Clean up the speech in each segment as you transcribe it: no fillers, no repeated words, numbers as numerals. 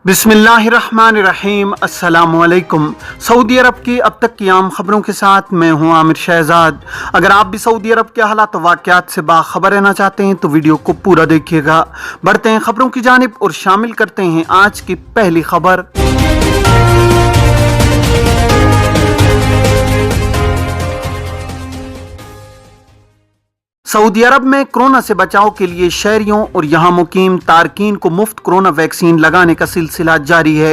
बिस्मिल्लाहिर्रहमानिर्रहीम। अस्सलामुअलैकुम। सऊदी अरब की अब तक की आम खबरों के साथ मैं हूं आमिर शहजाद। अगर आप भी सऊदी अरब के हालात वाक़यात से बाखबर रहना चाहते हैं तो वीडियो को पूरा देखिएगा। बढ़ते हैं खबरों की जानिब और शामिल करते हैं आज की पहली खबर। सऊदी अरब में कोरोना से बचाव के लिए शहरियों और यहाँ मुकीम तारकीन को मुफ्त कोरोना वैक्सीन लगाने का सिलसिला जारी है।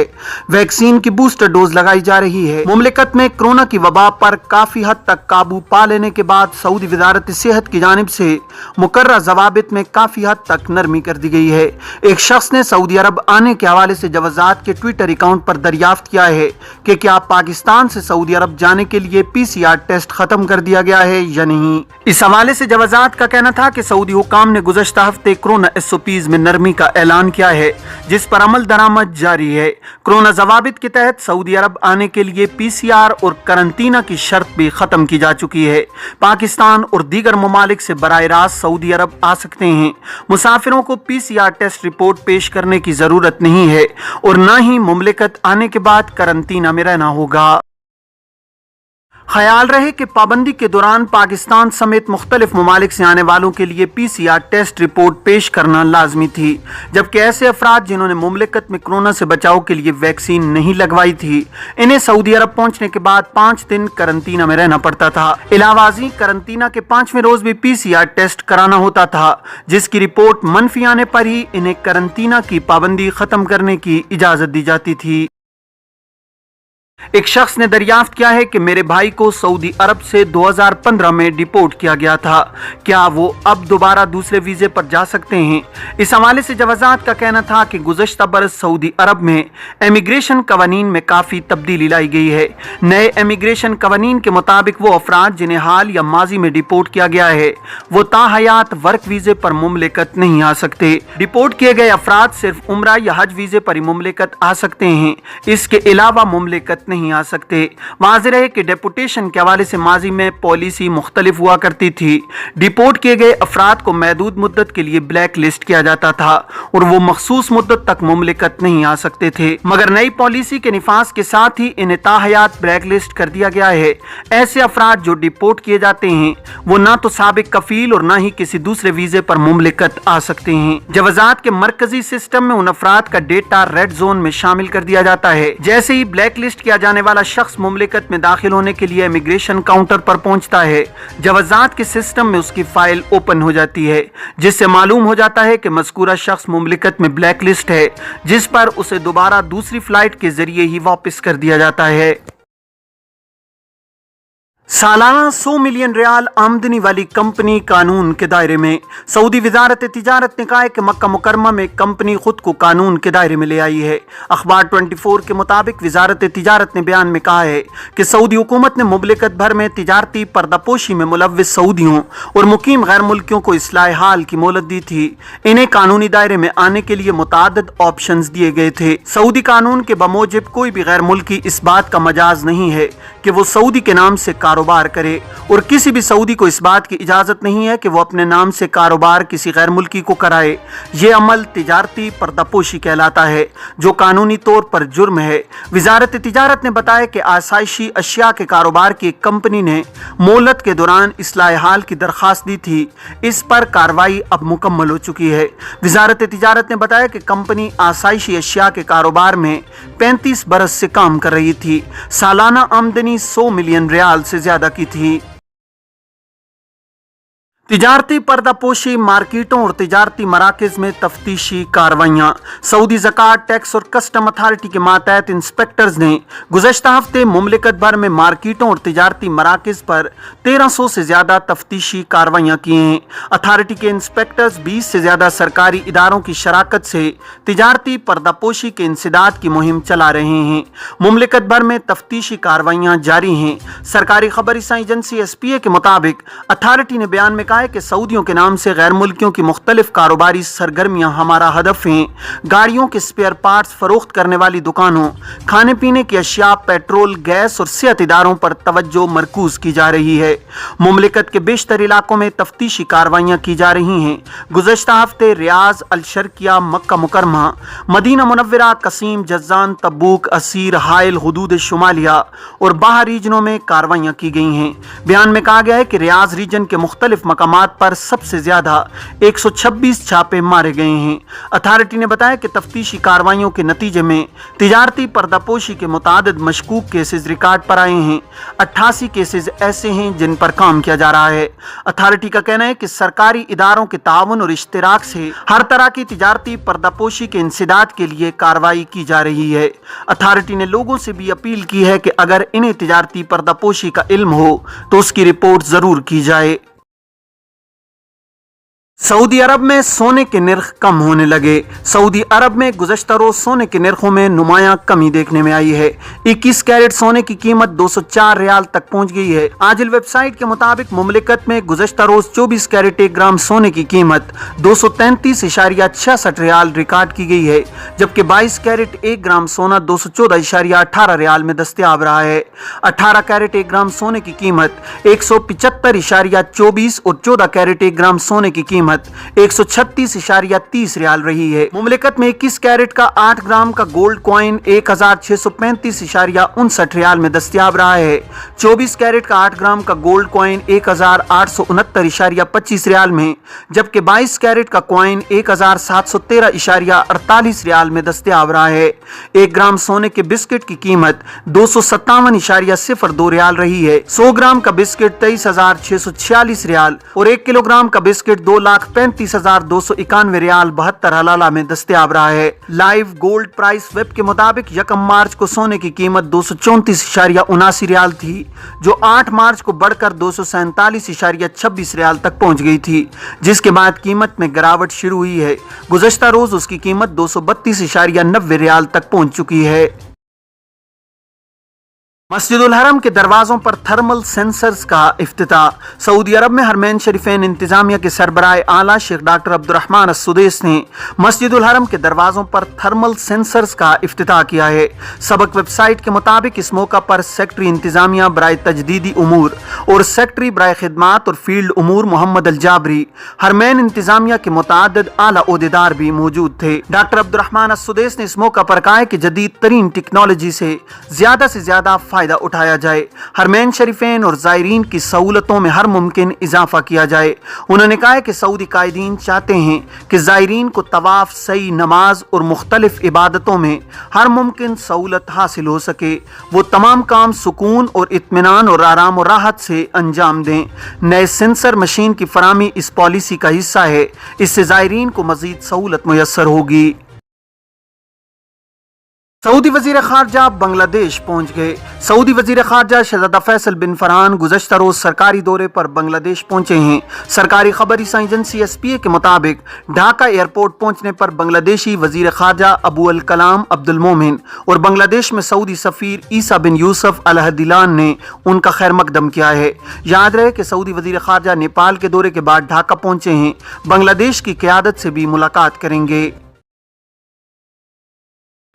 वैक्सीन की बूस्टर डोज लगाई जा रही है। मुमलिकत में कोरोना की वबा पर काफी हद तक काबू पा लेने के बाद सऊदी वजारत सेहत की जानिब से मुकर्रर ज़वाबित में काफी हद तक नरमी कर दी गई है। एक शख्स ने सऊदी अरब आने के हवाले से जवाजात के ट्विटर अकाउंट पर दरियाफ्त किया है कि क्या पाकिस्तान से सऊदी अरब जाने के लिए PCR टेस्ट खत्म कर दिया गया है या नहीं। इस हवाले से जवाजात का कहना था कि सऊदी हुकाम ने गुज़श्ता हफ्ते कोरोना SOPs में नरमी का ऐलान किया है, जिस पर अमल दरामद जारी है। कोरोना ज़वाबित के तहत सऊदी अरब आने के लिए PCR और करंतना की शर्त भी खत्म की जा चुकी है। पाकिस्तान और दीगर ममालिक से बराह रास्त सऊदी अरब आ सकते हैं। मुसाफिरों को PCR टेस्ट रिपोर्ट पेश करने की जरूरत नहीं है और न ही मुमलिकत आने के बाद करंतना में रहना होगा। ख्याल रहे कि पाबंदी के दौरान पाकिस्तान समेत मुख्तलिफ ममालिक से आने वालों के लिए PCR टेस्ट रिपोर्ट पेश करना लाजमी थी, जबकि ऐसे अफराद जिन्होंने मुमलिकत में कोरोना से बचाव के लिए वैक्सीन नहीं लगवाई थी, इन्हें सऊदी अरब पहुंचने के बाद 5 दिन करंतना में रहना पड़ता था। इलावाजी करंतना के 5वें रोज भी PCR टेस्ट कराना होता था, जिसकी रिपोर्ट मनफी आने पर ही इन्हें करंतना की पाबंदी खत्म करने की इजाजत दी जाती थी। एक शख्स ने दरियाफ्त किया है कि मेरे भाई को सऊदी अरब से 2015 में डिपोर्ट किया गया था, क्या वो अब दोबारा दूसरे वीजे पर जा सकते हैं। इस हवाले से जवाजात का कहना था कि गुज़श्ता बरस सऊदी अरब में इमिग्रेशन कवानीन में काफ़ी तब्दीली लाई गई है। नए इमिग्रेशन कवानीन के मुताबिक वो अफराद जिन्हें हाल या माजी में डिपोर्ट किया गया है वो ताहयात वर्क वीजे पर मुमलिकत नहीं आ सकते। डिपोर्ट किए गए अफराद सिर्फ उम्रा या हज वीजे पर ही मुमलिकत आ सकते हैं, इसके अलावा मुमलिकत नहीं आ सकते। वाज़ेह है कि डेपुटेशन के हवाले से माजी में पॉलिसी मुख्तलिफ हुआ करती थी। डिपोर्ट किए गए अफराद को महदूद मुद्दत के लिए ब्लैक लिस्ट किया जाता था और वो मखसूस मुद्दत तक मुमलिकत नहीं आ सकते थे, मगर नई पॉलिसी के निफाज के साथ ही इन्हें ताहयात ब्लैक लिस्ट कर दिया गया है। ऐसे अफराद जो डिपोर्ट किए जाते हैं वो ना तो साबिक कफील और ना ही किसी दूसरे वीजे पर मुमलिकत आ सकते हैं। जवाजात के मरकजी सिस्टम में उन अफराद का डेटा रेड जोन में शामिल कर दिया जाता है। जैसे ही ब्लैक लिस्ट किया जाने वाला शख्स मुमलिकत में दाखिल होने के लिए इमिग्रेशन काउंटर पर पहुंचता है, जवाजात के सिस्टम में उसकी फाइल ओपन हो जाती है, जिससे मालूम हो जाता है कि मज़कूरा शख्स मुमलिकत में ब्लैक लिस्ट है, जिस पर उसे दोबारा दूसरी फ्लाइट के जरिए ही वापस कर दिया जाता है। सालाना 100 मिलियन रियाल आमदनी वाली कंपनी कानून के दायरे में। सऊदी वजारत तिजारत ने कहा है कि मक्का मुकरमा में कंपनी खुद को कानून के दायरे में ले आई है। अखबार 24 के मुताबिक वजारत तिजारत ने बयान में कहा है कि सऊदी हुकूमत ने मुमलिकत भर में तिजारती पर्दापोशी में मुलव्विस सऊदियों और मुकीम गैर मुल्कियों को इस्लाह हाल की मोहलत दी थी। इन्हें कानूनी दायरे में आने के लिए मुतादिद ऑप्शंस दिए गए थे। सऊदी कानून के बमूजिब कोई भी गैर मुल्की इस बात का मजाज नहीं है कि वो सऊदी के नाम से कारोबार करे और किसी भी सऊदी को इस बात की इजाजत नहीं है कि वो अपने नाम से कारोबार किसी गैर मुल्की को कराए। ये अमल तिजारती पर्दापोशी कहलाता है, जो कानूनी तौर पर जुर्म है। वजारत तिजारत ने बताया कि आसाइशी अशिया के कारोबार की एक कंपनी ने मोहलत के दौरान इस्लाह हाल की दरखास्त दी थी। इस पर कार्रवाई अब मुकम्मल हो चुकी है। वजारत तिजारत ने बताया कि कंपनी आसाइशी अशिया के कारोबार में 35 बरस से काम कर रही थी। सालाना आमदनी 100 मिलियन रियाल से ज्यादा की थी। तिजारती पर्दापोशी मार्केटों और तिजारती मराकज में तफ्तीशी कार्रवाइयाँ। सऊदी ज़कात टैक्स और कस्टम अथॉरिटी के मातहत इंस्पेक्टर्स ने गुज़श्ता हफ्ते मुमलिकत भर में मार्केटों और तिजारती मराकज पर 1300 से ज़्यादा तफ्तीशी कार्रवाइयाँ की हैं। अथॉरिटी के इंस्पेक्टर्स 20 से ज़्यादा सरकारी इदारों की शराकत से तिजारती पर्दापोशी के इंसदाद की मुहिम चला रहे हैं। मुमलिकत भर में तफ्तीशी कार्रवाइयाँ जारी हैं। सरकारी खबर एजेंसी SPA के मुताबिक अथॉरिटी ने बयान में कहा है कि सऊदियों के नाम से गैर मुल्कियों की मुख्तलिफ कारोबारी सरगर्मियां हमारा हदफ हैं। गाड़ियों के स्पेयर पार्ट्स फरोख्त करने वाली दुकानों, खाने पीने की अशिया, पेट्रोल, गैस और सेहत इदारों पर तवज्जो मरकूज की जा रही है। मुमलिकत के बेशतर इलाकों में तफ्तीशी कार्रवाइयां की जा रही हैं। गुज़श्ता हफ्ते रियाज, अल-शर्किया, मक्का मुकरमा, मदीना मुनव्वरा, Qassim, Jazan, Tabuk, Asir, Hail, हुदूद शुमालिया और बाहर रीजनों में कार्रवाइयां की गई हैं। बयान में कहा गया है कि रियाज रीजन के मुख्तलिफ मकामात पर सबसे ज्यादा 126 छापे मारे गए हैं। अथॉरिटी ने बताया कि तफ्तीशी कार्रवाइयों के नतीजे में तिजारती पर्दापोशी के मुतादिद मशकूक केसेस रिकॉर्ड पर आए हैं। 88 केसेस ऐसे हैं जिन पर काम किया जा रहा है। अथॉरिटी का कहना है कि सरकारी इदारों के ताउन और इश्तिराक से हर तरह की तिजारती पर्दापोशी के इंसदाद के लिए कार्रवाई की जा रही है। अथॉरिटी ने लोगों से भी अपील की है कि अगर इन्हें तिजारती पर्दापोशी का इल्म हो तो उसकी रिपोर्ट जरूर की जाए। सऊदी अरब में सोने के निर्ख कम होने लगे। सऊदी अरब में गुज़श्ता रोज सोने के निर्खों में नुमायां कमी देखने में आई है। 21 कैरेट सोने की कीमत 204 रियाल तक पहुंच गई है। आजिल वेबसाइट के मुताबिक मुमलिकत में गुज़श्ता रोज 24 कैरेट 1 ग्राम सोने की कीमत 233.66 रियाल रिकॉर्ड की गई है, जबकि 22 कैरेट 1 ग्राम सोना 214.18 रियाल में दस्तयाब रहा है। 18 कैरेट 1 ग्राम सोने की कीमत 175.24 और 14 कैरेट 1 ग्राम सोने की कीमत 136.30 रियाल रही है। मुमलिकत में 21 कैरेट का 8 ग्राम का गोल्ड कॉइन 1635.59 रियाल में दस्तयाब रहा है। 24 कैरेट का 8 ग्राम का गोल्ड कॉइन 1869.25 रियाल में, जबकि 22 कैरेट का कॉइन 1713.48 रियाल में दस्तयाब रहा है। 1 ग्राम सोने के बिस्किट की कीमत 257.02 रियाल रही है। 100 ग्राम का बिस्किट 23,646 रियाल और 1 किलोग्राम का बिस्किट 2,35,291 रियाल 72 हलाला में दस्तयाब रहा है। लाइव गोल्ड प्राइस वेब के मुताबिक 1 मार्च को सोने की कीमत 234.79 रियाल थी, जो 8 मार्च को बढ़कर 247.26 रियाल तक पहुंच गई थी, जिसके बाद कीमत में गिरावट शुरू हुई है। गुज़श्ता रोज उसकी कीमत 232.90 रियाल तक पहुंच चुकी है। मस्जिदुल हरम के दरवाजों पर थर्मल सेंसर्स का इफ्तिताह। सऊदी अरब में हरमैन शरीफैन इंतजामिया के सरबराह आला शेख डॉक्टर अब्दुर्रहमान अस-सुदैस ने मस्जिदुल हरम के दरवाजों पर थर्मल सेंसर्स का इफ्तिताह किया है। सबक वेबसाइट के मुताबिक इस मौका पर सेक्रेटरी इंतजामिया बराए तजदीदी उमूर और सेक्रेटरी बराए खिदमात और फील्ड उमूर मोहम्मद अल जाबरी, हरमैन इंतजामिया के मुतादिद आला ओहदेदार भी मौजूद थे। डॉक्टर अब्दुर्रहमान अस-सुदैस ने इस मौका पर कहा कि जदीद तरीन टेक्नोलॉजी से ज्यादा फायदा उठाया जाए, हरमैन शरीफैन और जायरीन की सहूलतों में हर मुमकिन इजाफा किया जाए। उन्होंने कहा कि सऊदी कायदीन चाहते हैं कि जायरीन को तवाफ, सई, नमाज और मुख्तलिफ इबादतों में हर मुमकिन सहूलत हासिल हो सके। वो तमाम काम सुकून और इत्मीनान और आराम और राहत से अंजाम दें। नए सेंसर मशीन की फराहमी इस पॉलिसी का हिस्सा है। इससे जायरीन को मजीद सहूलत मुयस्सर होगी। सऊदी वजीर खारजा बांग्लादेश पहुंच गए। सऊदी वजीर खारजा शहजादा फैसल बिन फरहान गुज़श्ता रोज सरकारी दौरे पर बांग्लादेश पहुंचे हैं। सरकारी खबरी एजेंसी SPA के मुताबिक ढाका एयरपोर्ट पहुंचने पर बांग्लादेशी वजीर खारजा अबू अल कलाम अब्दुल मोमिन और बांग्लादेश में सऊदी सफीर ईसा बिन यूसुफ अल हदीलान ने उनका खैर मकदम किया है। याद रहे कि सऊदी वजीर खारजा नेपाल के दौरे के बाद ढाका पहुंचे हैं। बांग्लादेश की क़यादत से भी मुलाकात करेंगे।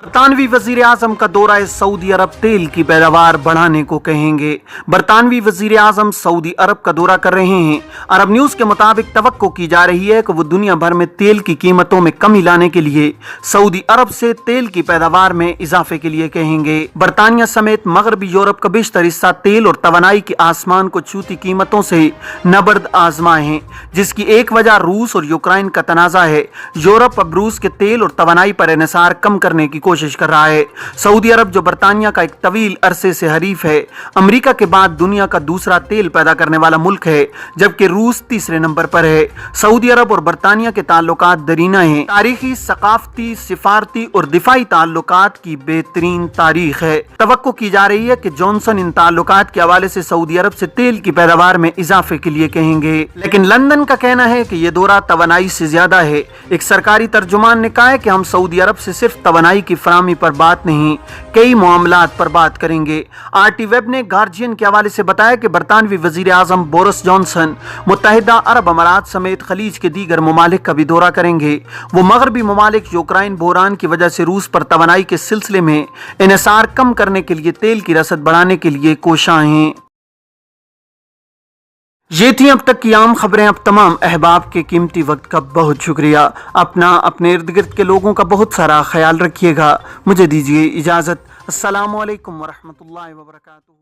बरतानवी वजीर आजम का दौरा सऊदी अरब तेल की पैदावार बढ़ाने को कहेंगे। बरतानवी वजीर आजम सऊदी अरब का दौरा कर रहे हैं। अरब न्यूज के मुताबिक तवक्को की जा रही है कि वो दुनिया भर में तेल की कीमतों में कमी लाने के लिए सऊदी अरब से तेल की पैदावार में इजाफे के लिए कहेंगे। बरतानिया समेत मगरबी यूरोप का बेशतर हिस्सा तेल और तवानाई के आसमान को छूती कीमतों से नबर्द आजमाए हैं, जिसकी एक वजह रूस और यूक्रेन का तनाजा है। यूरोप अब रूस के तेल और तवानाई पर इन्हिसार कम करने की कोशिश कर रहा है। सऊदी अरब जो बरतानिया का एक तवील अरसे से हरीफ है, अमेरिका के बाद दुनिया का दूसरा तेल पैदा करने वाला मुल्क है, जबकि रूस तीसरे नंबर पर है। सऊदी अरब और बरतानिया के ताल्लुकात दरीना हैं। तारीखी, सकाफती, सिफारती और दिफाई ताल्लुकात की बेहतरीन तारीख है। तवक्को की जा रही है कि जॉनसन इन ताल्लुकात के हवाले से सऊदी अरब से तेल की पैदावार में इजाफे के लिए कहेंगे, लेकिन लंदन का कहना है कि यह दौरा तवानाई से ज्यादा है। एक सरकारी तर्जुमान ने कहा है कि हम सऊदी अरब से सिर्फ तवानाई की की फराहमी पर बात नहीं, कई मामलात पर बात करेंगे। RT वेब ने गार्जियन के हवाले से बताया कि बरतानवी वजीर आजम बोरिस जॉनसन मुत्तहिदा अरब अमारात समेत खलीज के दीगर ममालिक का भी दौरा करेंगे। वो मगरबी ममालिक यूक्रेन बहरान की वजह से रूस पर तवानाई के सिलसिले में इन्हिसार कम करने के लिए तेल की रसद बढ़ाने के लिए कोशां हैं। ये थी अब तक की आम खबरें। अब तमाम अहबाब के कीमती वक्त का बहुत शुक्रिया। अपने इर्द गिर्द के लोगों का बहुत सारा ख्याल रखिएगा। मुझे दीजिए इजाज़त। अस्सलामु अलैकुम वरहमतुल्लाहि वबरकातुहू।